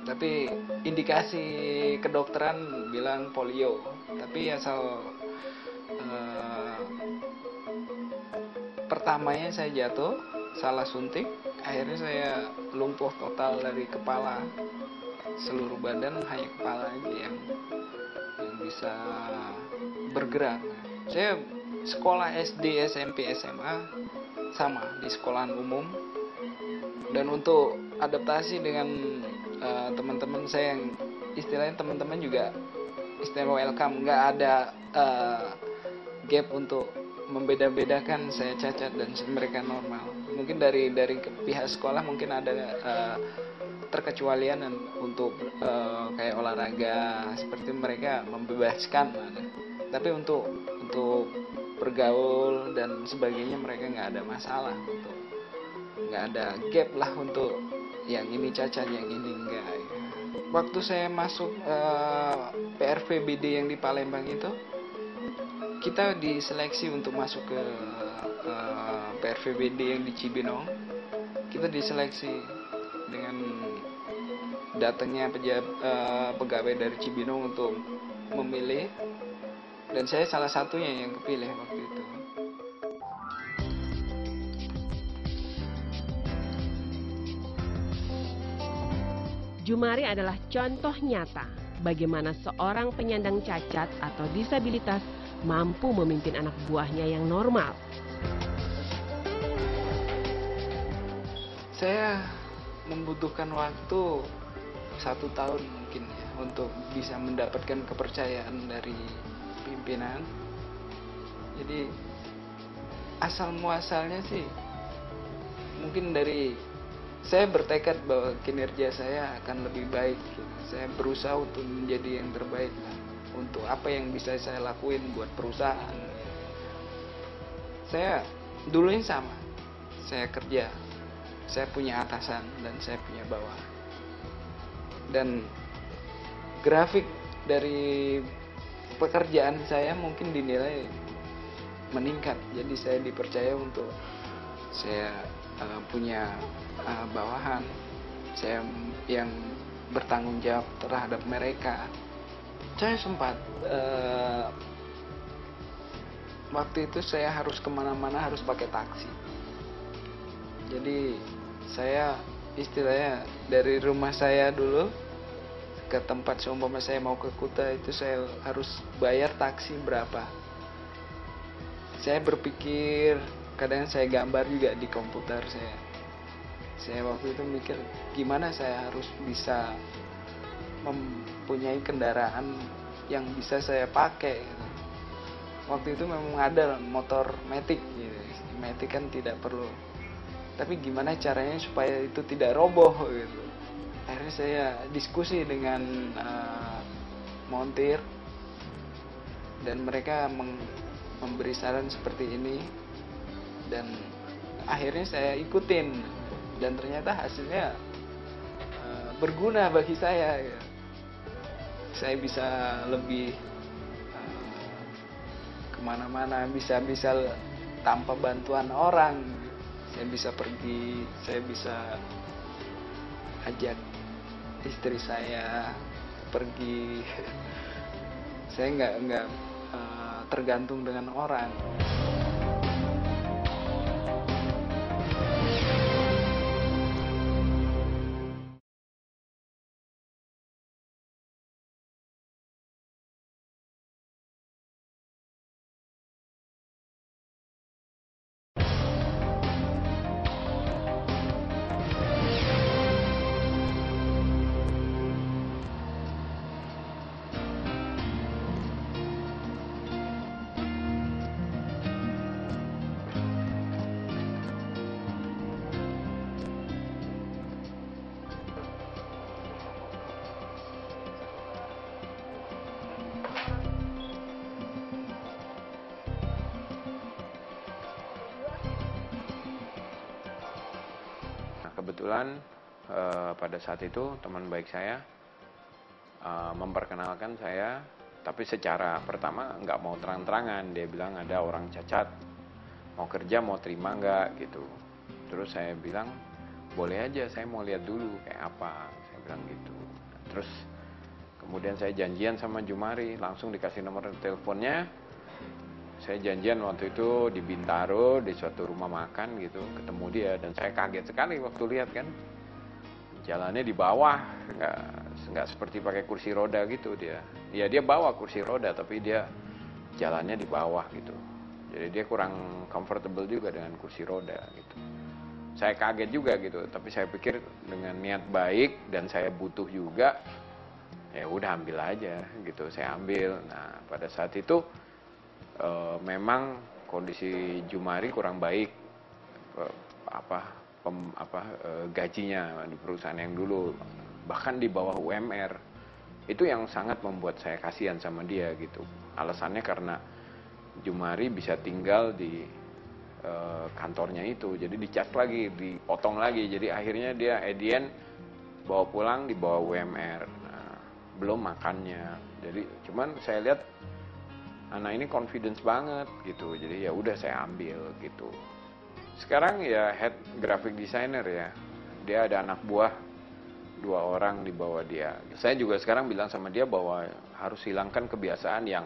Tapi indikasi kedokteran bilang polio. Tapi asal eh, pertamanya saya jatuh, salah suntik, akhirnya saya lumpuh total dari kepala, seluruh badan hanya kepala aja yang bisa bergerak. Saya sekolah SD, SMP, SMA sama di sekolahan umum, dan untuk adaptasi dengan teman-teman saya yang istilahnya teman-teman juga istilah welcome, nggak ada gap untuk membeda-bedakan saya cacat dan mereka normal. Mungkin dari pihak sekolah mungkin ada terkecualian untuk kayak olahraga seperti mereka membebaskan, tapi untuk bergaul dan sebagainya mereka nggak ada masalah, untuk nggak ada gap lah untuk yang ini cacat yang ini enggak ya. Waktu saya masuk PRVBD yang di Palembang itu, kita diseleksi untuk masuk ke PRVBD yang di Cibinong. Kita diseleksi dengan datangnya pegawai dari Cibinong untuk memilih, dan saya salah satunya yang kepilih waktu itu. Jumari adalah contoh nyata bagaimana seorang penyandang cacat atau disabilitas mampu memimpin anak buahnya yang normal. Saya membutuhkan waktu 1 tahun mungkin ya untuk bisa mendapatkan kepercayaan dari pimpinan. Jadi asal muasalnya sih mungkin dari saya bertekad bahwa kinerja saya akan lebih baik. Saya berusaha untuk menjadi yang terbaik lah, untuk apa yang bisa saya lakuin buat perusahaan. Saya dulunya sama, saya kerja, saya punya atasan dan saya punya bawahan. Dan grafik dari pekerjaan saya mungkin dinilai meningkat. Jadi saya dipercaya untuk saya punya bawahan, saya yang bertanggung jawab terhadap mereka. Saya sempat waktu itu saya harus kemana-mana harus pakai taksi. Jadi saya istilahnya dari rumah saya dulu ke tempat seumpama saya mau ke Kuta itu saya harus bayar taksi berapa. Saya berpikir, kadang saya gambar juga di komputer saya waktu itu mikir gimana saya harus bisa mempunyai kendaraan yang bisa saya pakai gitu. Waktu itu memang ada motor Matic gitu. Matic kan tidak perlu, tapi gimana caranya supaya itu tidak roboh gitu. Akhirnya saya diskusi dengan montir, dan mereka memberi saran seperti ini, dan akhirnya saya ikutin, dan ternyata hasilnya berguna bagi saya ya. Saya bisa lebih kemana-mana, bisa tanpa bantuan orang. Saya bisa pergi, saya bisa ajak istri saya pergi. Saya nggak tergantung dengan orang. Kebetulan pada saat itu teman baik saya memperkenalkan saya, tapi secara pertama nggak mau terang-terangan. Dia bilang ada orang cacat, mau kerja mau terima nggak gitu. Terus saya bilang boleh aja, saya mau lihat dulu kayak apa, saya bilang gitu. Terus kemudian saya janjian sama Jumari, langsung dikasih nomor teleponnya. Saya janjian waktu itu di Bintaro, di suatu rumah makan gitu, ketemu dia. Dan saya kaget sekali waktu lihat kan, jalannya di bawah, nggak seperti pakai kursi roda gitu dia. Ya dia bawa kursi roda, tapi dia jalannya di bawah gitu. Jadi dia kurang comfortable juga dengan kursi roda gitu. Saya kaget juga gitu, tapi saya pikir dengan niat baik dan saya butuh juga, ya udah ambil aja gitu. Saya ambil. Nah pada saat itu memang kondisi Jumari kurang baik, gajinya di perusahaan yang dulu bahkan di bawah UMR. Itu yang sangat membuat saya kasihan sama dia gitu. Alasannya karena Jumari bisa tinggal di kantornya itu, jadi dicas lagi, dipotong lagi, jadi akhirnya dia edien bawa pulang di bawah UMR. Nah, belum makannya. Jadi cuman saya lihat anak ini confidence banget gitu, jadi ya udah saya ambil gitu. Sekarang ya head graphic designer ya, dia ada anak buah 2 orang di bawah dia. Saya juga sekarang bilang sama dia bahwa harus hilangkan kebiasaan yang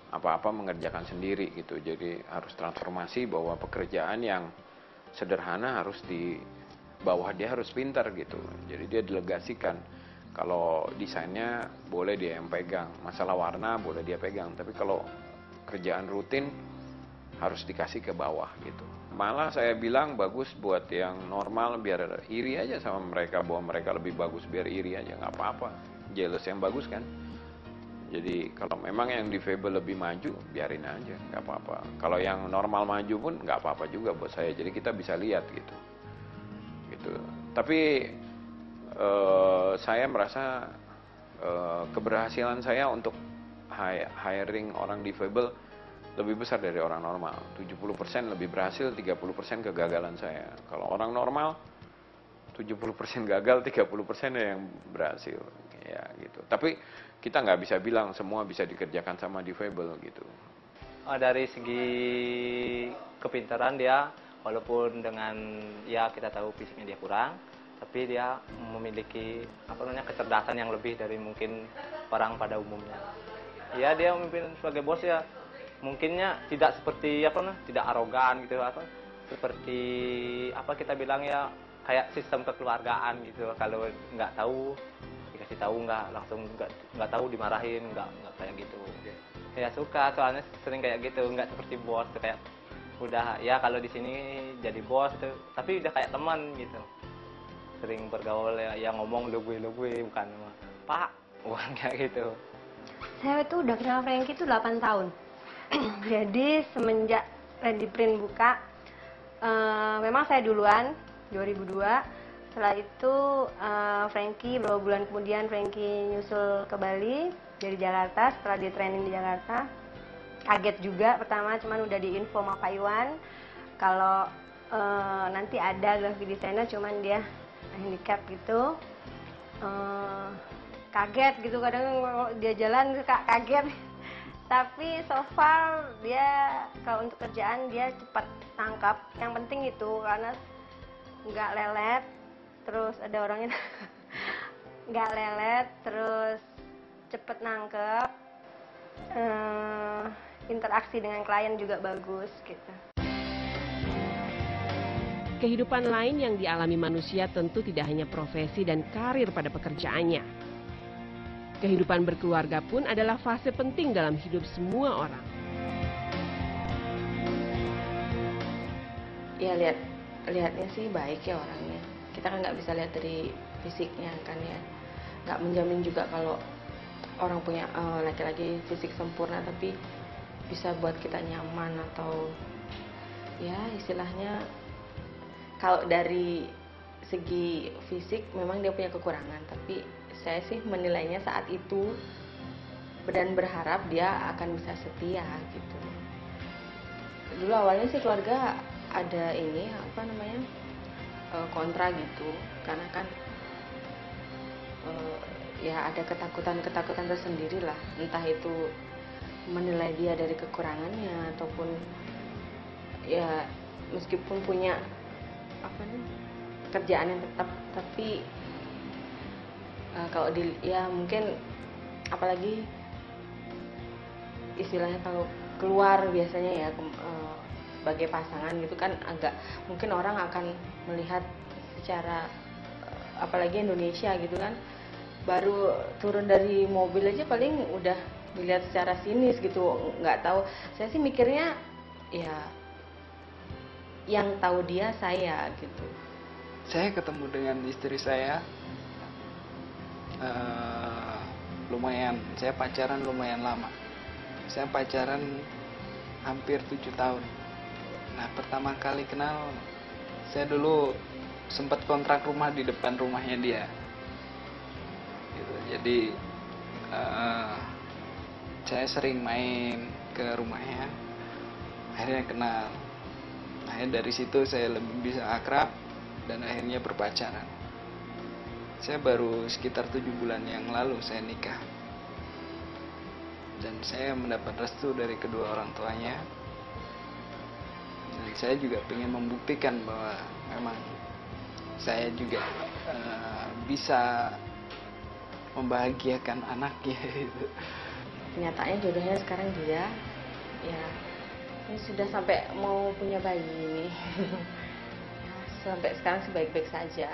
apa-apa mengerjakan sendiri gitu. Jadi harus transformasi bahwa pekerjaan yang sederhana harus di bawah dia harus pintar gitu. Jadi dia delegasikan. Kalau desainnya boleh dia yang pegang, masalah warna boleh dia pegang, tapi kalau kerjaan rutin harus dikasih ke bawah gitu. Malah saya bilang bagus buat yang normal, biar iri aja sama mereka bahwa mereka lebih bagus, biar iri aja, nggak apa-apa. Jealous yang bagus kan. Jadi kalau memang yang difabel lebih maju, biarin aja, nggak apa-apa. Kalau yang normal maju pun nggak apa-apa juga buat saya. Jadi kita bisa lihat gitu. Tapi saya merasa keberhasilan saya untuk hiring orang difabel lebih besar dari orang normal. 70% lebih berhasil, 30% kegagalan saya. Kalau orang normal 70% gagal, 30% yang berhasil. Ya gitu. Tapi kita nggak bisa bilang semua bisa dikerjakan sama difabel gitu. Dari segi kepintaran dia, walaupun dengan ya kita tahu fisiknya dia kurang, tapi dia memiliki kecerdasan yang lebih dari mungkin orang pada umumnya. Ya dia memimpin sebagai bos ya, mungkinnya tidak seperti tidak arogan gitu, seperti kita bilang ya kayak sistem kekeluargaan gitu. Kalau nggak tahu dikasih tahu, nggak tahu dimarahin, nggak kayak gitu. Ya suka, soalnya sering kayak gitu, nggak seperti bos tuh kayak udah ya kalau di sini jadi bos tuh, tapi udah kayak teman gitu. Sering bergaul ya ngomong lo gue bukan Pak, bukan kayak gitu. Saya tuh udah kenal Frankie tuh 8 tahun. Jadi semenjak Ready Print buka, memang saya duluan 2002. Setelah itu Frankie beberapa bulan kemudian Frankie nyusul ke Bali dari Jakarta. Setelah dia training di Jakarta, kaget juga pertama, cuman udah diinfo sama Pak Iwan kalau nanti ada graphic designer, cuman dia handicap gitu. Kaget gitu, kadang kalau dia jalan suka kaget. Tapi so far dia kalau untuk kerjaan dia cepat tangkap. Yang penting itu karena nggak lelet, terus ada orangnya nggak lelet, terus cepet nangkep, interaksi dengan klien juga bagus gitu. Kehidupan lain yang dialami manusia tentu tidak hanya profesi dan karir pada pekerjaannya. Kehidupan berkeluarga pun adalah fase penting dalam hidup semua orang. Ya lihatnya sih baik ya orangnya. Kita kan nggak bisa lihat dari fisiknya kan ya. Nggak menjamin juga kalau orang punya laki-laki fisik sempurna tapi bisa buat kita nyaman atau ya istilahnya kalau dari segi fisik memang dia punya kekurangan, tapi saya sih menilainya saat itu dan berharap dia akan bisa setia gitu. Dulu awalnya sih keluarga ada ini kontra gitu, karena kan ya ada ketakutan tersendiri lah, entah itu menilai dia dari kekurangannya ataupun ya meskipun punya kerjaan yang tetap, tapi kalau ya mungkin apalagi istilahnya kalau keluar biasanya ya sebagai pasangan gitu kan, agak mungkin orang akan melihat secara apalagi Indonesia gitu kan, baru turun dari mobil aja paling udah dilihat secara sinis gitu. Nggak tahu, saya sih mikirnya ya yang tahu dia saya gitu. Saya ketemu dengan istri saya lumayan, saya pacaran lumayan lama. Saya pacaran hampir 7 tahun. Nah, pertama kali kenal, saya dulu sempat kontrak rumah di depan rumahnya dia. Gitu. Jadi saya sering main ke rumahnya, akhirnya kenal. Akhirnya dari situ saya lebih bisa akrab dan akhirnya berpacaran. Saya baru sekitar 7 bulan yang lalu saya nikah. Dan saya mendapat restu dari kedua orang tuanya. Dan saya juga ingin membuktikan bahwa memang saya juga bisa membahagiakan anaknya gitu. Kenyataannya jodohnya sekarang dia ya ini sudah sampai mau punya bayi ini. Sampai sekarang sih baik-baik saja.